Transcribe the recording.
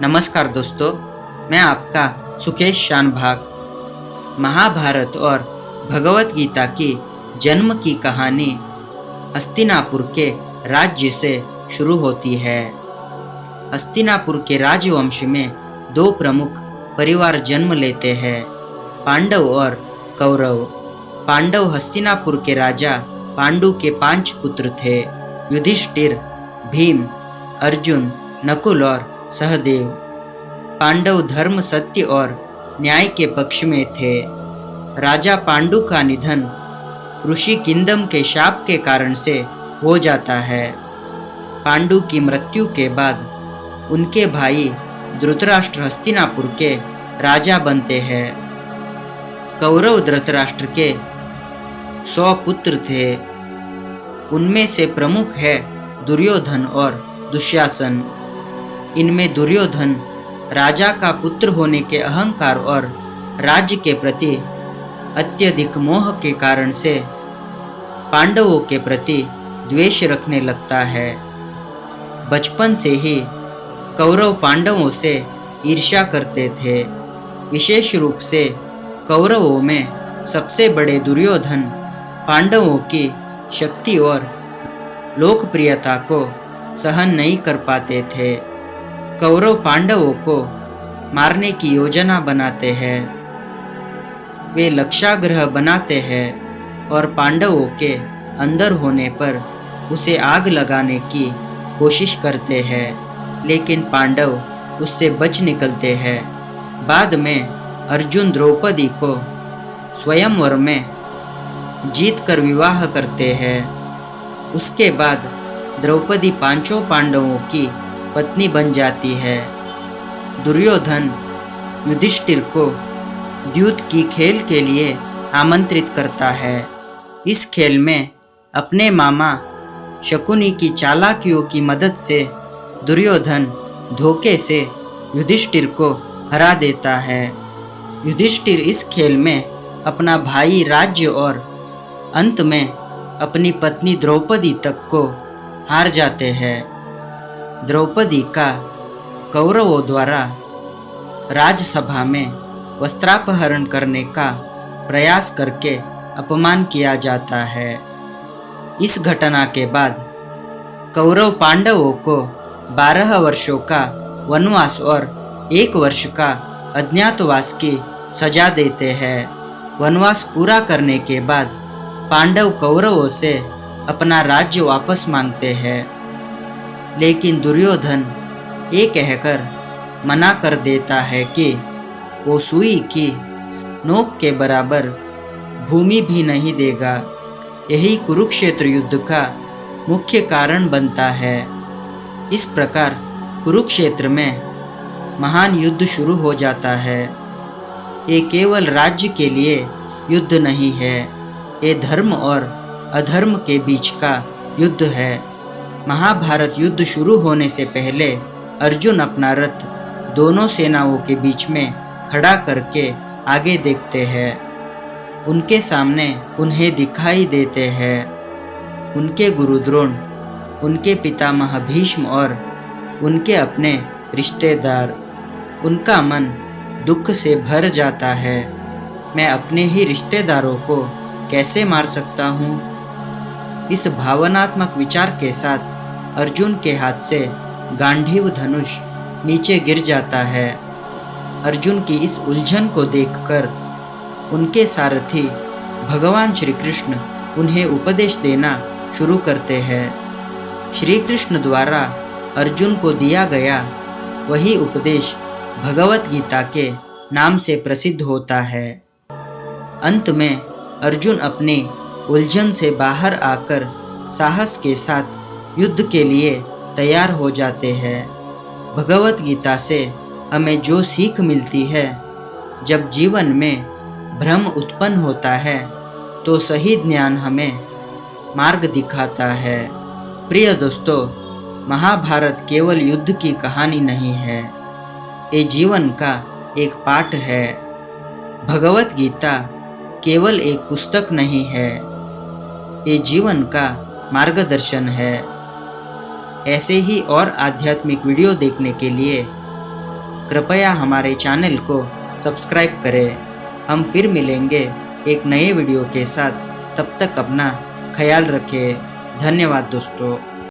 नमस्कार दोस्तों, मैं आपका सुकेश शानभाग। महाभारत और भगवत गीता की जन्म की कहानी हस्तिनापुर के राज्य से शुरू होती है। हस्तिनापुर के राजवंश में दो प्रमुख परिवार जन्म लेते हैं, पांडव और कौरव। पांडव हस्तिनापुर के राजा पांडु के 5 पुत्र थे, युधिष्ठिर, भीम, अर्जुन, नकुल और सहदेव। पांडव धर्म, सत्य और न्याय के पक्ष में थे। राजा पांडु का निधन ऋषि किंदम के शाप के कारण से हो जाता है। पांडु की मृत्यु के बाद उनके भाई धृतराष्ट्र हस्तिनापुर के राजा बनते हैं। कौरव धृतराष्ट्र के 100 पुत्र थे। उनमें से प्रमुख है दुर्योधन और दुशासन। इनमें दुर्योधन राजा का पुत्र होने के अहंकार और राज्य के प्रति अत्यधिक मोह के कारण से पांडवों के प्रति द्वेष रखने लगता है। बचपन से ही कौरव पांडवों से ईर्ष्या करते थे। विशेष रूप से कौरवों में सबसे बड़े दुर्योधन पांडवों की शक्ति और लोकप्रियता को सहन नहीं कर पाते थे। कौरव पांडवों को मारने की योजना बनाते हैं। वे लक्षाग्रह बनाते हैं और पांडवों के अंदर होने पर उसे आग लगाने की कोशिश करते हैं, लेकिन पांडव उससे बच निकलते हैं। बाद में अर्जुन द्रौपदी को स्वयंवर में जीतकर विवाह करते हैं। उसके बाद द्रौपदी 5 पांडवों की पत्नी बन जाती है। दुर्योधन युधिष्ठिर को द्यूत की खेल के लिए आमंत्रित करता है। इस खेल में अपने मामा शकुनी की चालाकियों की मदद से दुर्योधन धोखे से युधिष्ठिर को हरा देता है। युधिष्ठिर इस खेल में अपना भाई, राज्य और अंत में अपनी पत्नी द्रौपदी तक को हार जाते हैं। द्रौपदी का कौरवों द्वारा राजसभा में वस्त्रापहरण करने का प्रयास करके अपमान किया जाता है। इस घटना के बाद कौरव पांडवों को 12 वर्षों का वनवास और 1 वर्ष का अज्ञातवास की सजा देते हैं। वनवास पूरा करने के बाद पांडव कौरवों से अपना राज्य वापस मांगते हैं, लेकिन दुर्योधन ये कहकर मना कर देता है कि वो सुई की नोक के बराबर भूमि भी नहीं देगा। यही कुरुक्षेत्र युद्ध का मुख्य कारण बनता है। इस प्रकार कुरुक्षेत्र में महान युद्ध शुरू हो जाता है। ये केवल राज्य के लिए युद्ध नहीं है, ये धर्म और अधर्म के बीच का युद्ध है। महाभारत युद्ध शुरू होने से पहले अर्जुन अपना रथ दोनों सेनाओं के बीच में खड़ा करके आगे देखते हैं। उनके सामने उन्हें दिखाई देते हैं उनके गुरु द्रोण, उनके पितामह भीष्म और उनके अपने रिश्तेदार। उनका मन दुख से भर जाता है। मैं अपने ही रिश्तेदारों को कैसे मार सकता हूँ? इस भावनात्मक विचार के साथ अर्जुन के हाथ से गांडीव धनुष नीचे गिर जाता है। अर्जुन की इस उलझन को देखकर उनके सारथी भगवान श्री कृष्ण उन्हें उपदेश देना शुरू करते हैं। श्री कृष्ण द्वारा अर्जुन को दिया गया वही उपदेश भगवत गीता के नाम से प्रसिद्ध होता है। अंत में अर्जुन अपनी उलझन से बाहर आकर साहस के साथ युद्ध के लिए तैयार हो जाते हैं। भगवत गीता से हमें जो सीख मिलती है, जब जीवन में भ्रम उत्पन्न होता है तो सही ज्ञान हमें मार्ग दिखाता है। प्रिय दोस्तों, महाभारत केवल युद्ध की कहानी नहीं है, ये जीवन का एक पाठ है। भगवत गीता केवल एक पुस्तक नहीं है, ये जीवन का मार्गदर्शन है। ऐसे ही और आध्यात्मिक वीडियो देखने के लिए कृपया हमारे चैनल को सब्सक्राइब करें। हम फिर मिलेंगे एक नए वीडियो के साथ। तब तक अपना ख्याल रखें। धन्यवाद दोस्तों।